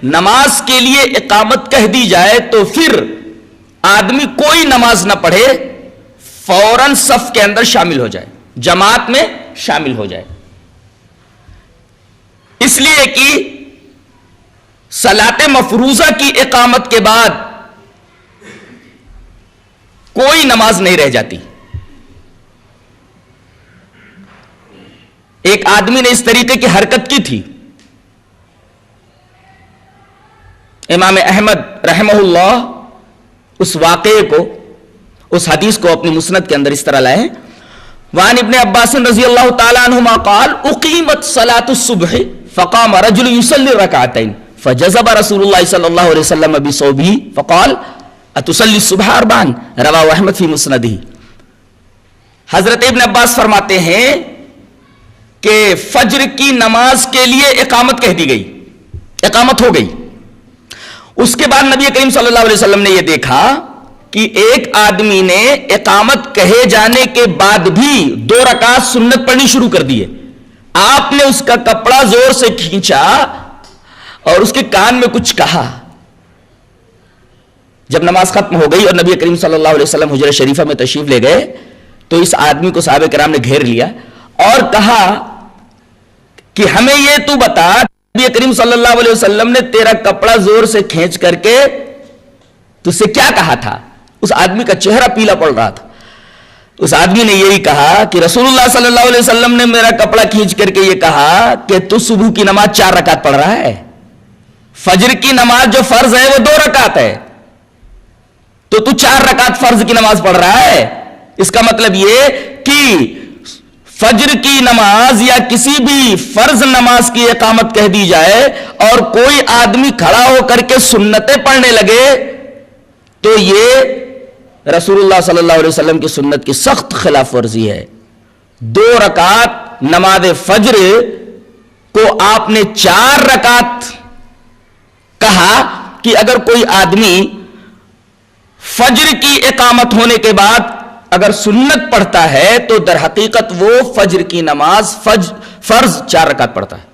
نماز کے لیے اقامت کہہ دی جائے تو پھر آدمی کوئی نماز نہ پڑھے، فوراً صف کے اندر شامل ہو جائے، جماعت میں شامل ہو جائے، اس لیے کہ صلاۃ مفروضہ کی اقامت کے بعد کوئی نماز نہیں رہ جاتی۔ ایک آدمی نے اس طریقے کی حرکت کی تھی، امام احمد رحمہ اللہ اس واقعے کو، اس حدیث کو اپنی مسند کے اندر اس طرح لائے ہیں، وعن ابن عباس رضی اللہ تعالی عنہما قال اقیمت صلاۃ الصبح فقام رجل يصلي ركعتين فجذب رسول اللہ صلی اللہ علیہ وسلم بصوبه فقال اتصلی الصبح اربعا رواہ احمد فی مسندہ۔ حضرت ابن عباس فرماتے ہیں کہ فجر کی نماز کے لیے اقامت کہہ دی گئی، اقامت ہو گئی۔ اس کے بعد نبی کریم صلی اللہ علیہ وسلم نے یہ دیکھا کہ ایک آدمی نے اقامت کہے جانے کے بعد بھی 2 رکعت سنت پڑھنی شروع کر دی ہے۔ آپ نے اس کا کپڑا زور سے کھینچا اور اس کے کان میں کچھ کہا۔ جب نماز ختم ہو گئی اور نبی کریم صلی اللہ علیہ وسلم حجرہ شریفہ میں تشریف لے گئے تو اس آدمی کو صحابہ کرام نے گھیر لیا اور کہا کہ ہمیں یہ تو بتا، نبی کریم صلی اللہ علیہ وسلم نے تیرا کپڑا زور سے کھینچ کر کے تجھ سے کیا کہا تھا؟ اس آدمی کا چہرہ پیلا پڑ رہا تھا۔ اس آدمی نے یہی کہا کہ رسول اللہ صلی اللہ علیہ وسلم نے میرا کپڑا کھینچ کر کے یہ کہا کہ تو صبح کی نماز 4 رکعت پڑھ رہا ہے، فجر کی نماز جو فرض ہے وہ 2 رکعت ہے، تو 4 رکعت فرض کی نماز پڑھ رہا ہے۔ اس کا مطلب یہ کہ فجر کی نماز یا کسی بھی فرض نماز کی اقامت کہہ دی جائے اور کوئی آدمی کھڑا ہو کر کے سنتیں پڑھنے لگے تو یہ رسول اللہ صلی اللہ علیہ وسلم کی سنت کی سخت خلاف ورزی ہے۔ 2 رکعت نماز فجر کو آپ نے 4 رکعت کہا کہ اگر کوئی آدمی فجر کی اقامت ہونے کے بعد اگر سنت پڑھتا ہے تو در حقیقت وہ فجر کی نماز فرض 4 رکعت پڑھتا ہے۔